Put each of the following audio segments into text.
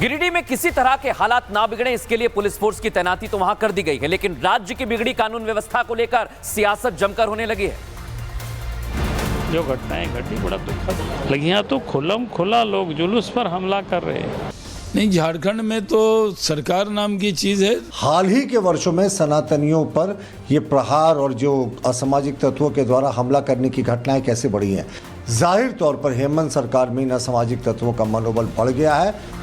गिरिडीह में किसी तरह के हालात ना बिगड़े, इसके लिए पुलिस फोर्स की तैनाती तो वहां कर दी गई है, लेकिन राज्य की बिगड़ी कानून व्यवस्था को लेकर सियासत जमकर होने लगी है। जो घटनाएं घटी बड़ा दुखद लगी। यहाँ तो खुल्लम खुला लोग जुलूस पर हमला कर रहे हैं। नहीं, झारखंड में तो सरकार नाम की चीज है। हाल ही के वर्षों में सनातनियों पर ये प्रहार और जो असामाजिक तत्वों के द्वारा हमला करने की घटनाएं कैसे बढ़ी हैं। जाहिर तौर पर हेमंत सरकार में इन असामाजिक तत्वों का मनोबल बढ़ गया है।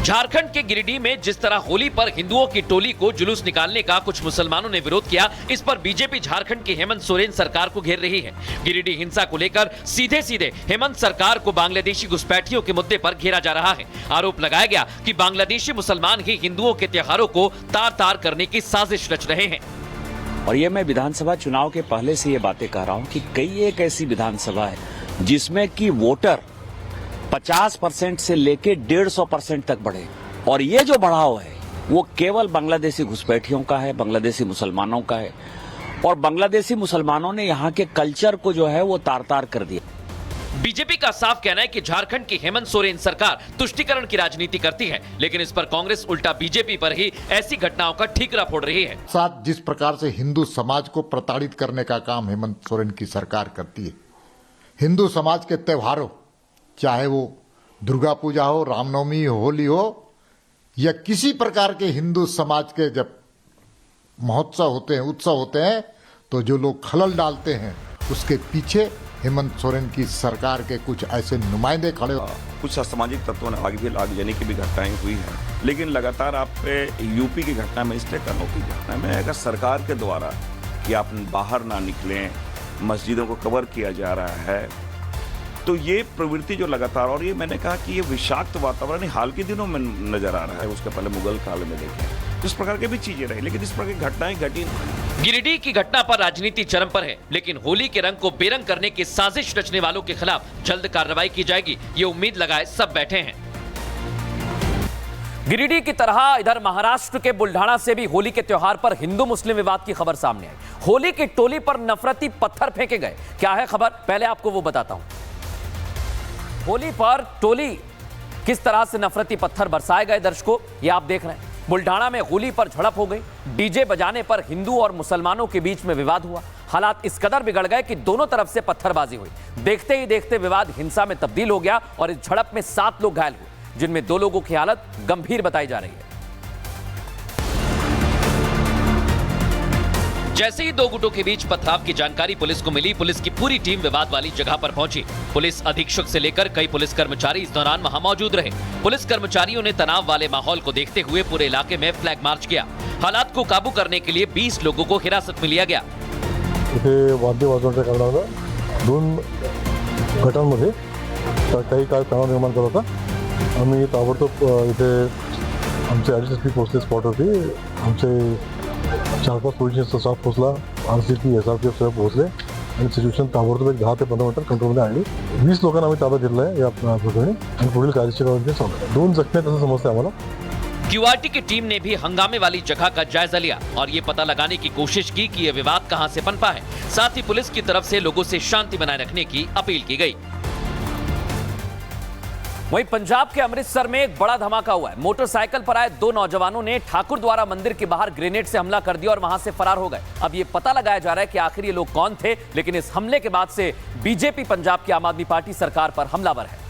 झारखंड के गिरिडीह में जिस तरह होली पर हिंदुओं की टोली को जुलूस निकालने का कुछ मुसलमानों ने विरोध किया, इस पर बीजेपी झारखंड की हेमंत सोरेन सरकार को घेर रही है। गिरिडीह हिंसा को लेकर सीधे सीधे हेमंत सरकार को बांग्लादेशी घुसपैठियों के मुद्दे पर घेरा जा रहा है। आरोप लगाया गया कि बांग्लादेशी मुसलमान ही हिंदुओं के त्योहारों को तार तार करने की साजिश रच रहे हैं। और ये मैं विधानसभा चुनाव के पहले से ये बातें कह रहा हूँ कि कई एक ऐसी विधानसभा है जिसमें कि वोटर 50% से लेके 150% तक बढ़े, और ये जो बढ़ाव है वो केवल बांग्लादेशी घुसपैठियों का है, बांग्लादेशी मुसलमानों का है। और बांग्लादेशी मुसलमानों ने यहाँ के कल्चर को जो है वो तार तार कर दिया। बीजेपी का साफ कहना है कि झारखंड की हेमंत सोरेन सरकार तुष्टीकरण की राजनीति करती है, लेकिन इस पर कांग्रेस उल्टा बीजेपी पर ही ऐसी घटनाओं का ठीकरा फोड़ रही है। साथ जिस प्रकार से हिंदू समाज को प्रताड़ित करने का काम हेमंत सोरेन की सरकार करती है, हिंदू समाज के त्योहारों, चाहे वो दुर्गा पूजा हो, रामनवमी हो, होली हो, या किसी प्रकार के हिंदू समाज के जब महोत्सव होते हैं, उत्सव होते हैं, तो जो लोग खलल डालते हैं उसके पीछे हेमंत सोरेन की सरकार के कुछ ऐसे नुमाइंदे खड़े। कुछ असामाजिक तत्वों ने आग जाने की भी घटनाएं हुई हैं, लेकिन लगातार आप यूपी की घटना में, इसलिए कनो की घटना में अगर सरकार के द्वारा कि आप बाहर ना निकलें, मस्जिदों को कवर किया जा रहा है, तो ये प्रवृत्ति जो लगातार, और ये मैंने कहा कि ये विषाक्त वातावरण हाल के दिनों में नजर आ रहा है। उसके पहले मुगल काल में देखें, इस प्रकार की भी चीजें रही, लेकिन इस प्रकार की घटनाएं घटी। गिरिडीह की घटना पर राजनीति चरम पर है, लेकिन होली के रंग को बेरंग करने की साजिश रचने वालों के खिलाफ जल्द कार्रवाई की जाएगी, ये उम्मीद लगाए सब बैठे हैं। गिरिडीह की तरह इधर महाराष्ट्र के बुल्ढाना से भी होली के त्योहार पर हिंदू मुस्लिम विवाद की खबर सामने आई। होली की टोली पर नफरती पत्थर फेंके गए। क्या है खबर, पहले आपको वो बताता हूं। होली पर टोली किस तरह से नफरती पत्थर बरसाए गए, दर्शकों ये आप देख रहे हैं। बुल्ढाना में होली पर झड़प हो गई, डीजे बजाने पर हिंदू और मुसलमानों के बीच में विवाद हुआ। हालात इस कदर बिगड़ गए कि दोनों तरफ से पत्थरबाजी हुई। देखते ही देखते विवाद हिंसा में तब्दील हो गया और इस झड़प में 7 लोग घायल हुए, जिनमें 2 लोगों की हालत गंभीर बताई जा रही है। जैसे ही 2 गुटों के बीच पथराव की जानकारी पुलिस को मिली, पुलिस की पूरी टीम विवाद वाली जगह पर पहुंची। पुलिस अधीक्षक से लेकर कई पुलिस कर्मचारी इस दौरान वहां मौजूद रहे। पुलिस कर्मचारियों ने तनाव वाले माहौल को देखते हुए पूरे इलाके में फ्लैग मार्च किया। हालात को काबू करने के लिए 20 लोगों को हिरासत में लिया गया। इथे वाद्य वाजवण्याच्या कारणाने 2 गटांमध्ये काही काळ तणाव निर्माण करत होता। आम्ही ताबडतोब इथे आमचे ॲडिशनल पोहोचले स्पॉटवरती। आमचे 4-5 पोलिसांचा स्टाफ पोहोचला, RCP, SRPF सगळे पोहोचले आणि सिच्युएशन ताबडतोब 10 ते 15 मिनिटात कंट्रोलमध्ये आणली। 20 लोकांना आम्ही ताब्यात घेतलं आहे या प्रकरणी आणि पुढील कार्यवाही चालू आहे। 2 जखमी आहेत असं समजतं आम्हाला। क्यूआरटी की टीम ने भी हंगामे वाली जगह का जायजा लिया और ये पता लगाने की कोशिश की कि यह विवाद कहां से पनपा है। साथ ही पुलिस की तरफ से लोगों से शांति बनाए रखने की अपील की गई। वहीं पंजाब के अमृतसर में एक बड़ा धमाका हुआ है। मोटरसाइकिल पर आए 2 नौजवानों ने ठाकुर द्वारा मंदिर के बाहर ग्रेनेड से हमला कर दिया और वहां से फरार हो गए। अब ये पता लगाया जा रहा है कि आखिर ये लोग कौन थे, लेकिन इस हमले के बाद से बीजेपी पंजाब की आम आदमी पार्टी सरकार पर हमलावर है।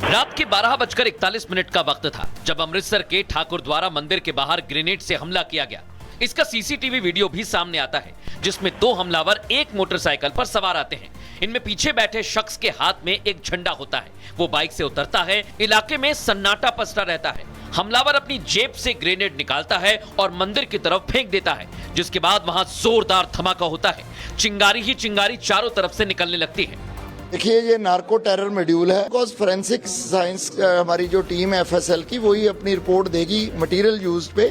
रात के 12:41 का वक्त था जब अमृतसर के ठाकुर द्वारा मंदिर के बाहर ग्रेनेड से हमला किया गया। इसका सीसीटीवी वीडियो भी सामने आता है, जिसमें 2 हमलावर एक मोटरसाइकिल पर सवार आते हैं। इनमें पीछे बैठे शख्स के हाथ में एक झंडा होता है। वो बाइक से उतरता है, इलाके में सन्नाटा पसरा रहता है। हमलावर अपनी जेब से ग्रेनेड निकालता है और मंदिर की तरफ फेंक देता है, जिसके बाद वहां जोरदार धमाका होता है। चिंगारी ही चिंगारी चारों तरफ से निकलने लगती है। देखिए, ये नार्को टेरर मॉड्यूल है। बिकॉज फोरेंसिक साइंस हमारी जो टीम है FSL की, वही अपनी रिपोर्ट देगी मटेरियल यूज्ड पे।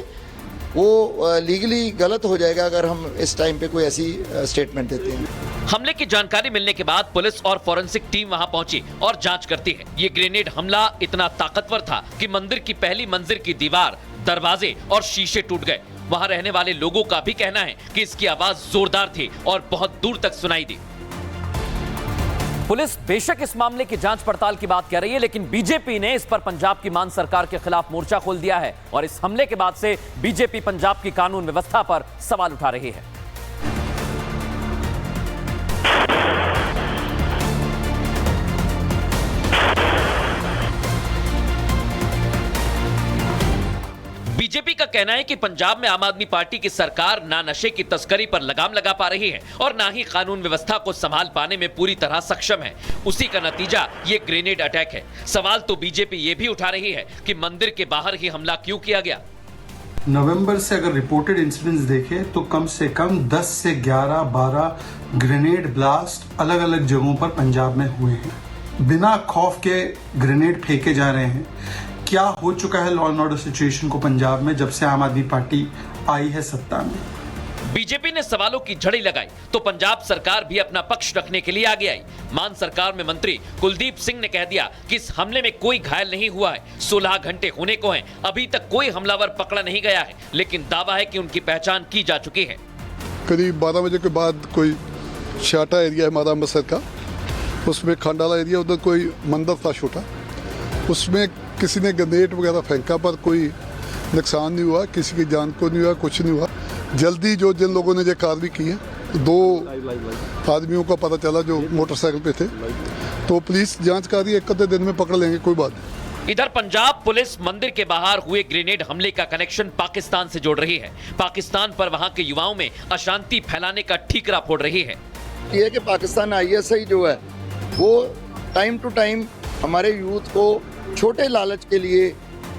वो लीगली गलत हो जाएगा अगर हम इस टाइम पे कोई ऐसी स्टेटमेंट देते हैं। हमले की जानकारी मिलने के बाद पुलिस और फोरेंसिक टीम वहां पहुंची और जांच करती है। ये ग्रेनेड हमला इतना ताकतवर था कि मंदिर की पहली मंजिल की दीवार, दरवाजे और शीशे टूट गए। वहां रहने वाले लोगों का भी कहना है कि इसकी आवाज जोरदार थी और बहुत दूर तक सुनाई दी। पुलिस बेशक इस मामले की जांच पड़ताल की बात कर रही है, लेकिन बीजेपी ने इस पर पंजाब की मान सरकार के खिलाफ मोर्चा खोल दिया है और इस हमले के बाद से बीजेपी पंजाब की कानून व्यवस्था पर सवाल उठा रही है। बीजेपी का कहना है कि पंजाब में आम आदमी पार्टी की सरकार ना नशे की तस्करी पर लगाम लगा पा रही है और ना ही कानून व्यवस्था को संभाल पाने में पूरी तरह सक्षम है। उसी का नतीजा ये ग्रेनेड अटैक है। सवाल तो बीजेपी ये भी उठा रही है कि मंदिर के बाहर ही हमला क्यों किया गया। नवंबर से अगर रिपोर्टेड इंसिडेंट्स देखें तो कम से कम 10 से 11-12 ग्रेनेड ब्लास्ट अलग अलग जगहों पर पंजाब में हुए हैं। बिना खौफ के ग्रेनेड फेंके जा रहे हैं। क्या हो चुका है लॉ एंड ऑर्डर सिचुएशन को पंजाब में जब से आम आदमी पार्टी आई है सत्ता में। बीजेपी ने सवालों की झड़ी लगाई तो पंजाब सरकार भी अपना पक्ष रखने के लिए आगे आई। मान सरकार में मंत्री कुलदीप सिंह ने कह दिया कि इस हमले में कोई घायल नहीं हुआ है। 16 घंटे होने को हैं, अभी तक कोई हमलावर पकड़ा नहीं गया है, लेकिन दावा है कि उनकी पहचान की जा चुकी है। करीब 12 बजे के बाद कोई शाटा एरिया है मादा अमृतसर का, उसमें खांडाला एरिया, उधर कोई मंदिर था छोटा, उसमें किसी ने ग्रेनेड वगैरह फेंका पर कोई नुकसान नहीं हुआ, किसी की जान को नहीं हुआ, कुछ नहीं हुआ। जल्दी जो जिन लोगों ने ये कार्रवाई की है, 2 आदमियों का पता चला जो मोटरसाइकिल पे थे, तो पुलिस जांच कर रही है, 1 दिन में पकड़ लेंगे, कोई बात नहीं। इधर पंजाब पुलिस मंदिर के बाहर हुए ग्रेनेड हमले का कनेक्शन पाकिस्तान से जोड़ रही है। पाकिस्तान पर वहां के युवाओं में अशांति फैलाने का ठीकरा फोड़ रही है। ये कि पाकिस्तान ISI जो है वो टाइम टू टाइम हमारे यूथ को छोटे लालच के लिए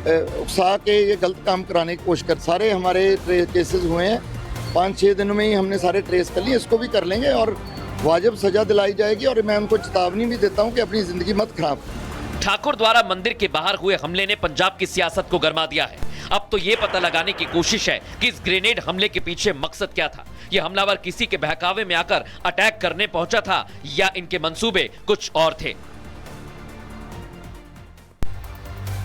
उकसा के ये गलत काम कराने की कोशिश कर। सारे हमारे केसेस हुए हैं, 5-6 दिनों में ही हमने सारे ट्रेस कर लिए। इसको भी कर लेंगे और वाजिब सजा दिलाई जाएगी और मैं उनको चेतावनी भी देता हूं कि अपनी जिंदगी मत खराब। ठाकुर द्वारा मंदिर के बाहर हुए हमले ने पंजाब की सियासत को गरमा दिया है। अब तो ये पता लगाने की कोशिश है कि इस ग्रेनेड हमले के पीछे मकसद क्या था। ये हमलावर किसी के बहकावे में आकर अटैक करने पहुंचा था या इनके मंसूबे कुछ और थे।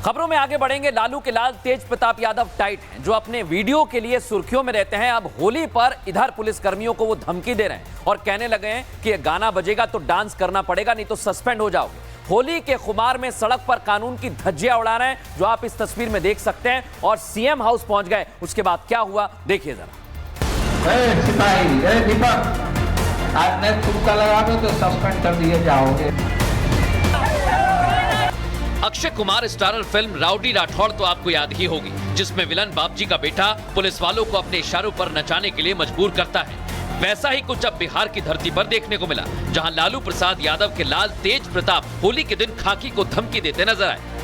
खबरों में आगे बढ़ेंगे। लालू के लाल तेज प्रताप यादव टाइट हैं, जो अपने वीडियो के लिए सुर्खियों में रहते हैं। अब होली पर इधर पुलिस कर्मियों को वो धमकी दे रहे हैं और कहने लगे हैं कि ये गाना बजेगा तो डांस करना पड़ेगा, नहीं तो सस्पेंड हो जाओगे। होली के खुमार में सड़क पर कानून की धज्जियां उड़ा रहे हैं, जो आप इस तस्वीर में देख सकते हैं। और सीएम हाउस पहुंच गए। उसके बाद क्या हुआ देखिए जरा। दीपक, आज नहीं तुक्का लगाओगे तो सस्पेंड कर दिए जाओगे। Akshay Kumar starrer film rowdy Rathore तो आपको याद ही होगी, जिसमें विलन बापजी का बेटा पुलिस वालों को अपने इशारों पर नचाने के लिए मजबूर करता है। वैसा ही कुछ अब बिहार की धरती पर देखने को मिला, जहां लालू प्रसाद यादव के लाल तेज प्रताप होली के दिन खाकी को धमकी देते नजर आए।